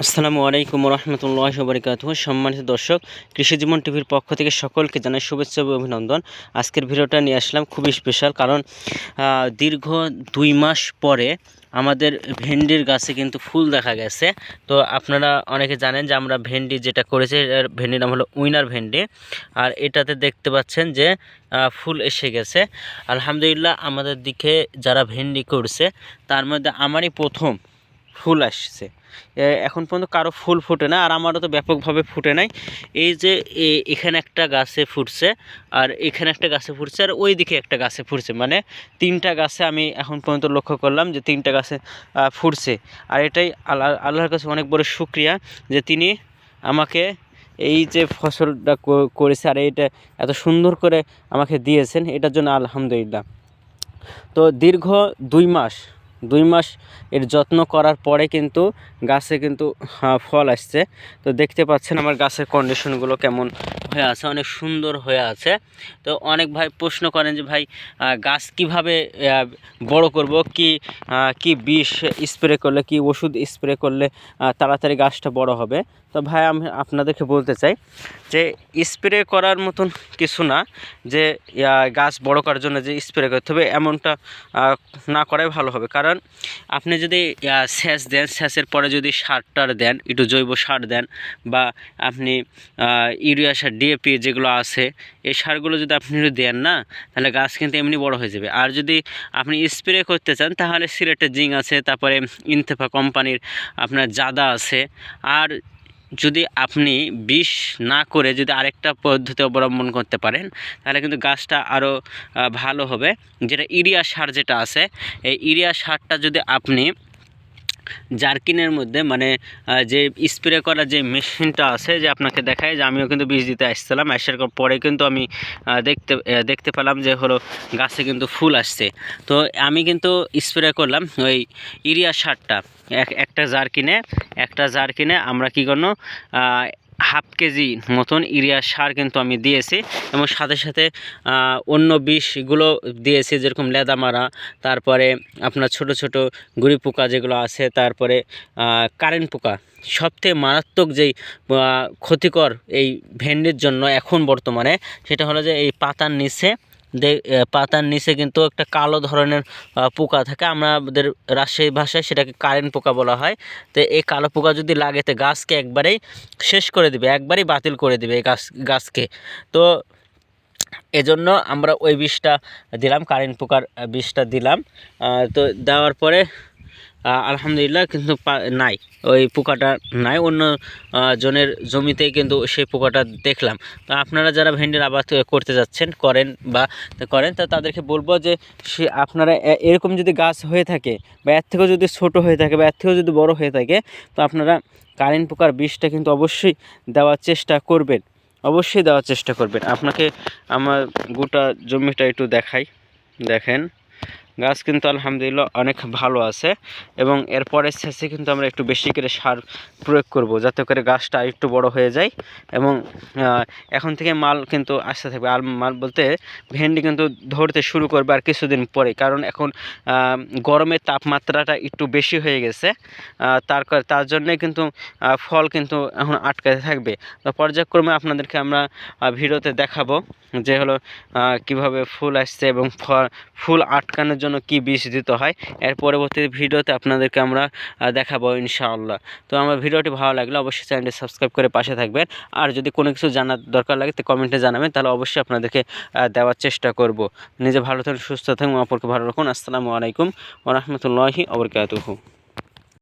আসসালামু আলাইকুম রহমতুল্লাহি ওয়া বারাকাতুহু। সম্মানিত দর্শক, কৃষি জীবন টিভির পক্ষ থেকে সকলকে জানাই শুভেচ্ছা ও অভিনন্দন। আজকের ভিডিওটা নিয়ে আসলাম খুবই স্পেশাল, কারণ দীর্ঘ 2 মাস পরে আমাদের ভেন্ডির গাছে কিন্তু ফুল দেখা গেছে। তো আপনারা অনেকে জানেন যে আমরা ভেন্ডি যেটা করেছি, ভেন্ডির নাম হলো উইনার ভেন্ডি। আর এটাতে দেখতে পাচ্ছেন যে ফুল এসে গেছে। আলহামদুলিল্লাহ, আমাদের দিকে যারা ভেন্ডি করছে তার মধ্যে আমারই প্রথম ফুল আসছে। এখন পর্যন্ত কারো ফুল ফুটে না, আর আমারও তো ব্যাপকভাবে ফুটে নাই। এই যে এখানে একটা গাছে ফুটছে, আর এখানে একটা গাছে ফুটছে, আর ওই দিকে একটা গাছে ফুটছে, মানে 3টা গাছে আমি এখন পর্যন্ত লক্ষ্য করলাম যে 3টা গাছে ফুটছে। আর এটাই আল্লাহর কাছে অনেক বড় শুকরিয়া যে তিনি আমাকে এই যে ফসলটা করেছে আর এইটা এত সুন্দর করে আমাকে দিয়েছেন, এটার জন্য আলহামদুলিল্লাহ। তো দীর্ঘ 2 মাস এর যত্ন করার পরে কিন্তু গাছে কিন্তু ফল আসছে। তো দেখতে পাচ্ছেন আমার গাছের কন্ডিশনগুলো কেমন হয়ে আছে, অনেক সুন্দর হয়ে আছে। তো অনেক ভাই প্রশ্ন করেন যে ভাই গাছ কিভাবে বড় করব, কি বিষ স্প্রে করলে, কি ওষুধ স্প্রে করলে তাড়াতাড়ি গাছটা বড় হবে। তো ভাই আমি আপনাদেরকে বলতে চাই যে স্প্রে করার মতন কিছু না, যে গাছ বড় করার জন্য যে স্প্রে করতে হবে এমনটা না করাই ভালো হবে। কারণ আপনি যদি সেচ দেন, সেচের পরে যদি সার দেন, একটু জৈব সার দেন, বা আপনি ইউরিয়া সার, ডিএপি যেগুলো আছে, এই সারগুলো যদি আপনি দেন না, তাহলে গাছ কিন্তু এমনি বড় হয়ে যাবে। আর যদি আপনি স্প্রে করতে চান, তাহলে সিলেটের জিঙ্ক আছে, তারপরে ইনতেফা কোম্পানির আপনার জাদা আছে। আর যদি আপনি বিষ না করে যদি আরেকটা পদ্ধতি অবলম্বন করতে পারেন, তাহলে কিন্তু গাছটা আরও ভালো হবে। যেটা ইউরিয়া সার যেটা আছে, এই ইউরিয়া সারটা যদি আপনি জারকিনের মধ্যে, মানে যে স্প্রে করার যে মেশিনটা আছে, যে আপনাকে দেখায় যে আমিও কিন্তু বীজ দিতে আসছিলাম, আসার পরে কিন্তু আমি দেখতে পেলাম যে হলো গাছে কিন্তু ফুল আসছে। তো আমি কিন্তু স্প্রে করলাম ওই ইউরিয়া সারটা একটা জারকিনে আমরা কী করলো 1/2 কেজি মতন ইউরিয়া সার কিন্তু আমি দিয়েছি, এবং সাথে সাথে অন্য বিষগুলো দিয়েছি, যেরকম লেদা মারা, তারপরে আপনার ছোট ছোট গুড়ি পোকা যেগুলো আছে, তারপরে কারেন্ট পোকা। সবথেকে মারাত্মক যেই ক্ষতিকর এই ভেন্ডির জন্য এখন বর্তমানে, সেটা হলো যে এই পাতার নিচে কিন্তু একটা কালো ধরনের পোকা থাকে, আমাদের রাজশাহী ভাষায় সেটাকে কারেন্ট পোকা বলা হয়। তো এই কালো পোকা যদি লাগে, তো গাছকে একবারেই শেষ করে দেবে, একবারেই বাতিল করে দেবে এই গাছকে। তো এজন্য আমরা ওই বিষটা দিলাম, কারেন্ট পোকার বিষটা দিলাম। তো দেওয়ার পরে আলহামদুলিল্লাহ কিন্তু নাই, ওই পোকাটা নাই। অন্য জনের জমিতেই কিন্তু সেই পোকাটা দেখলাম। তো আপনারা যারা ভেন্ডির আবাদ করতে যাচ্ছেন, করেন, তো তাদেরকে বলবো যে আপনারা এরকম যদি গাছ হয়ে থাকে, বা এর থেকেও যদি ছোট হয়ে থাকে, বা এর থেকেও যদি বড় হয়ে থাকে, তো আপনারা কারেন্ট পোকার বিষটা কিন্তু অবশ্যই দেওয়ার চেষ্টা করবেন, আপনাকে আমার গোটা জমিটা একটু দেখাই। দেখেন, গাছ কিন্তু আলহামদুলিল্লাহ অনেক ভালো আছে, এবং এরপরে শেষে কিন্তু আমরা একটু বেশি করে সার প্রয়োগ করব, যাতে করে গাছটা একটু বড় হয়ে যায়। এবং এখন থেকে মাল কিন্তু আসতে থাকবে। আর মাল বলতে ভেন্ডি কিন্তু ধরতে শুরু করবে আর কিছুদিন পরে, কারণ এখন গরমের তাপমাত্রাটা একটু বেশি হয়ে গেছে। তার জন্যে কিন্তু ফল কিন্তু এখন আটকাতে থাকবে। তো পর্যায়ক্রমে আপনাদেরকে আমরা ভিডিওতে দেখাবো যে হলো কিভাবে ফুল আসছে, এবং ফুল আটকানোর জন্য কি বিষ দিতে হয়। এর পরবর্তী ভিডিওতে আপনাদেরকে আমরা দেখাবো ইনশাআল্লাহ। তো আমার ভিডিওটি ভালো লাগলে অবশ্যই চ্যানেলটি সাবস্ক্রাইব করে পাশে থাকবেন। আর যদি কোনো কিছু জানার দরকার লাগে, তো কমেন্টে জানাবেন, তাহলে অবশ্যই আপনাদেরকে দেওয়ার চেষ্টা করব। নিজে ভালো থাকুন, সুস্থ থাকুন, অপরকে ভালো রাখুন। আসসালামু আলাইকুম ওয়া রাহমাতুল্লাহি ওয়া বারাকাতুহু।